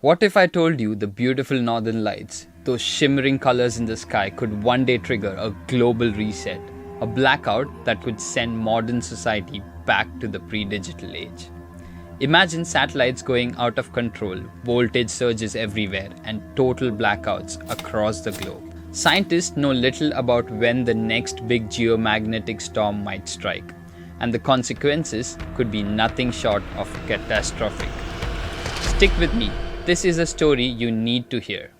What if I told you the beautiful northern lights, those shimmering colors in the sky, could one day trigger a global reset, a blackout that could send modern society back to the pre-digital age? Imagine satellites going out of control, voltage surges everywhere, and total blackouts across the globe. Scientists know little about when the next big geomagnetic storm might strike, and the consequences could be nothing short of catastrophic. Stick with me. This is a story you need to hear.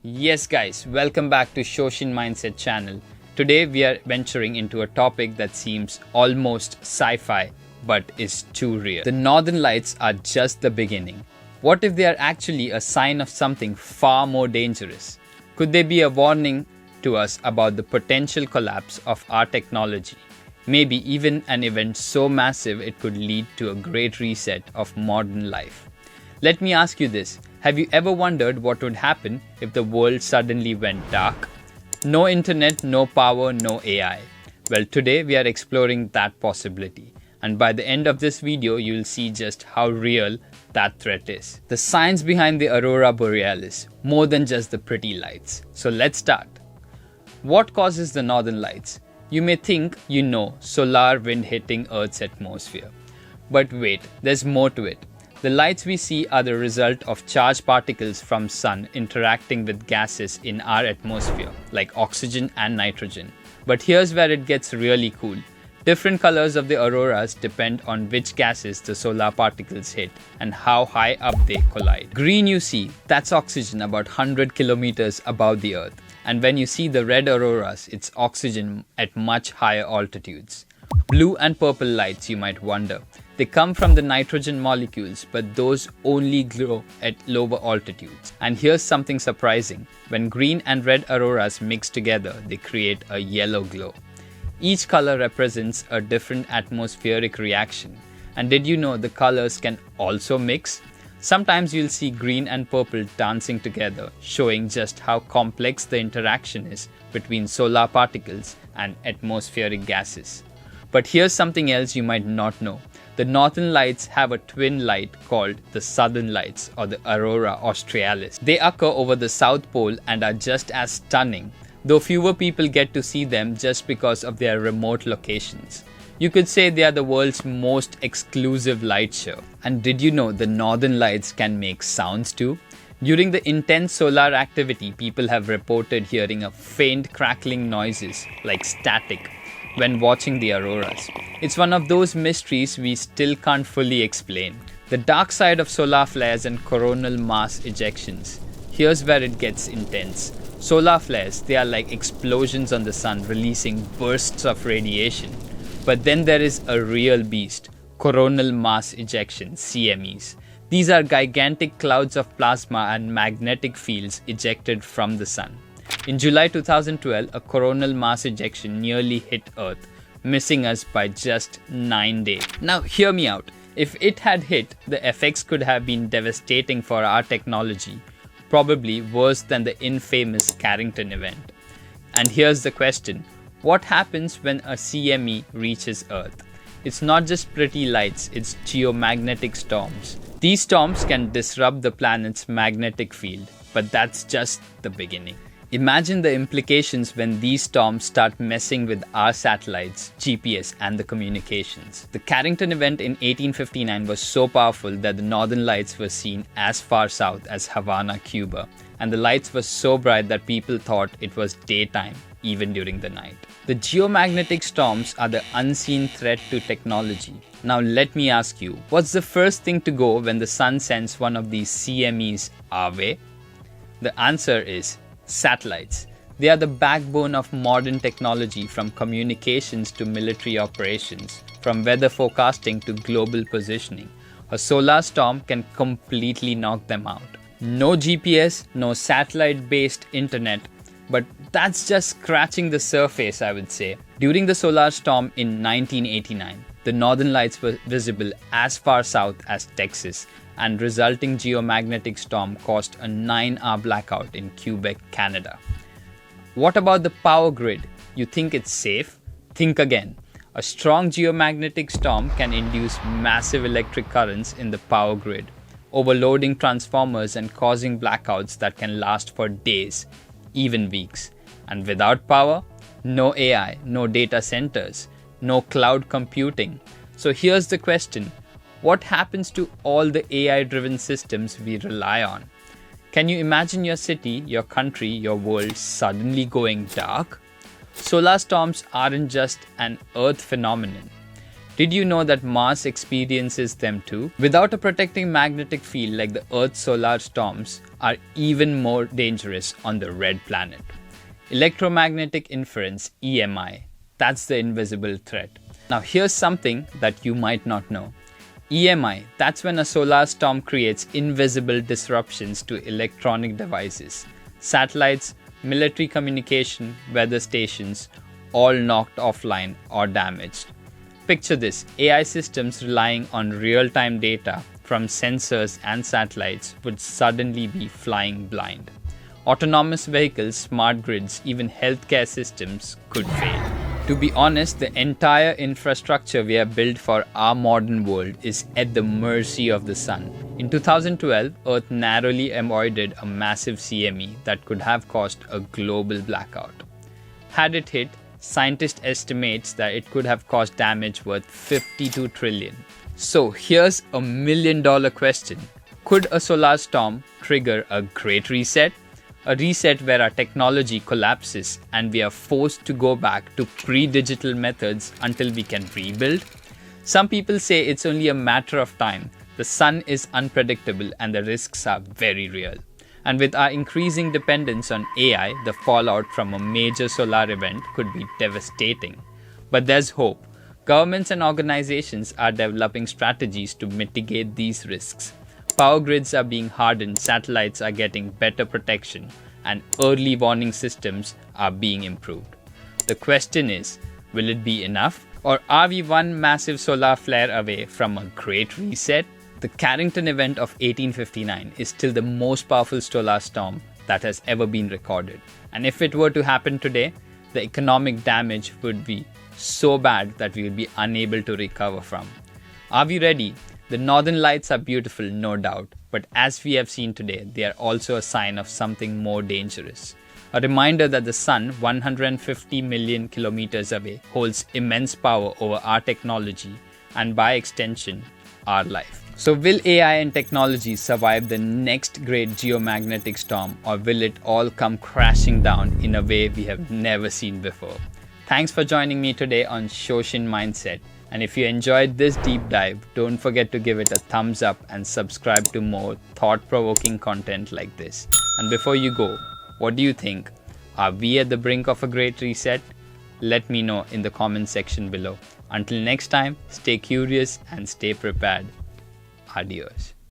Yes guys, welcome back to Shoshin Mindset channel. Today we are venturing into a topic that seems almost sci-fi but is too real. The northern lights are just the beginning. What if they are actually a sign of something far more dangerous? Could they be a warning to us about the potential collapse of our technology? Maybe even an event so massive it could lead to a great reset of modern life. Let me ask you this, have you ever wondered what would happen if the world suddenly went dark? No internet, no power, no AI. Well, today we are exploring that possibility. And by the end of this video, you'll see just how real that threat is. The science behind the aurora borealis, more than just the pretty lights. So let's start. What causes the northern lights? You may think you know, solar wind hitting Earth's atmosphere. But wait, there's more to it. The lights we see are the result of charged particles from sun interacting with gases in our atmosphere, like oxygen and nitrogen. But here's where it gets really cool. Different colors of the auroras depend on which gases the solar particles hit and how high up they collide. Green you see, that's oxygen about 100 kilometers above the Earth. And when you see the red auroras, it's oxygen at much higher altitudes. Blue and purple lights, you might wonder. They come from the nitrogen molecules, but those only glow at lower altitudes. And here's something surprising. When green and red auroras mix together, they create a yellow glow. Each color represents a different atmospheric reaction. And did you know the colors can also mix? Sometimes you'll see green and purple dancing together, showing just how complex the interaction is between solar particles and atmospheric gases. But here's something else you might not know. The northern lights have a twin light called the southern lights, or the aurora australis. They occur over the South Pole and are just as stunning, though fewer people get to see them just because of their remote locations. You could say they are the world's most exclusive light show. And did you know the northern lights can make sounds too? During the intense solar activity, people have reported hearing a faint crackling noises like static when watching the auroras. It's one of those mysteries we still can't fully explain. The dark side of solar flares and coronal mass ejections. Here's where it gets intense. Solar flares, they are like explosions on the sun releasing bursts of radiation. But then there is a real beast, coronal mass ejections, CMEs. These are gigantic clouds of plasma and magnetic fields ejected from the sun. In July 2012, a coronal mass ejection nearly hit Earth, missing us by just 9 days. Now hear me out. If it had hit, the effects could have been devastating for our technology, probably worse than the infamous Carrington Event. And here's the question. What happens when a CME reaches Earth? It's not just pretty lights, it's geomagnetic storms. These storms can disrupt the planet's magnetic field, but that's just the beginning. Imagine the implications when these storms start messing with our satellites, GPS, and the communications. The Carrington Event in 1859 was so powerful that the northern lights were seen as far south as Havana, Cuba, and the lights were so bright that people thought it was daytime, even during the night. The geomagnetic storms are the unseen threat to technology. Now let me ask you, what's the first thing to go when the sun sends one of these CMEs our way? The answer is satellites. They are the backbone of modern technology, from communications to military operations, from weather forecasting to global positioning. A solar storm can completely knock them out. No GPS, no satellite-based internet, but that's just scratching the surface, I would say. During the solar storm in 1989, the northern lights were visible as far south as Texas, and resulting geomagnetic storm caused a 9-hour blackout in Quebec, Canada. What about the power grid? You think it's safe? Think again. A strong geomagnetic storm can induce massive electric currents in the power grid. overloading transformers and causing blackouts that can last for days, even weeks. And without power, no AI, no data centers, no cloud computing. So here's the question: what happens to all the AI-driven systems we rely on? Can you imagine your city, your country, your world suddenly going dark? Solar storms aren't just an Earth phenomenon. Did you know that Mars experiences them too? Without a protecting magnetic field like the Earth's solar storms are even more dangerous on the red planet. Electromagnetic interference, EMI, that's the invisible threat. Now here's something that you might not know. EMI, that's when a solar storm creates invisible disruptions to electronic devices. Satellites, military communication, weather stations, all knocked offline or damaged. Picture this: AI systems relying on real-time data from sensors and satellites would suddenly be flying blind. Autonomous vehicles, smart grids, even healthcare systems could fail. To be honest, the entire infrastructure we have built for our modern world is at the mercy of the sun. In 2012, Earth narrowly avoided a massive CME that could have caused a global blackout. Had it hit, scientists estimate that it could have caused damage worth 52 trillion. So here's a $1 million question. Could a solar storm trigger a great reset? A reset where our technology collapses and we are forced to go back to pre-digital methods until we can rebuild? Some people say it's only a matter of time. The sun is unpredictable and the risks are very real. And with our increasing dependence on AI, the fallout from a major solar event could be devastating. But there's hope. Governments and organizations are developing strategies to mitigate these risks. Power grids are being hardened, satellites are getting better protection, and early warning systems are being improved. The question is, will it be enough? Or are we one massive solar flare away from a great reset? The Carrington Event of 1859 is still the most powerful solar storm that has ever been recorded. And if it were to happen today, the economic damage would be so bad that we would be unable to recover from. Are we ready? The northern lights are beautiful, no doubt, but as we have seen today, they are also a sign of something more dangerous. A reminder that the sun, 150 million kilometers away, holds immense power over our technology and by extension, our life. So will AI and technology survive the next great geomagnetic storm, or will it all come crashing down in a way we have never seen before? Thanks for joining me today on Shoshin Mindset. And if you enjoyed this deep dive, don't forget to give it a thumbs up and subscribe to more thought-provoking content like this. And before you go, what do you think? Are we at the brink of a great reset? Let me know in the comment section below. Until next time, stay curious and stay prepared. Adios.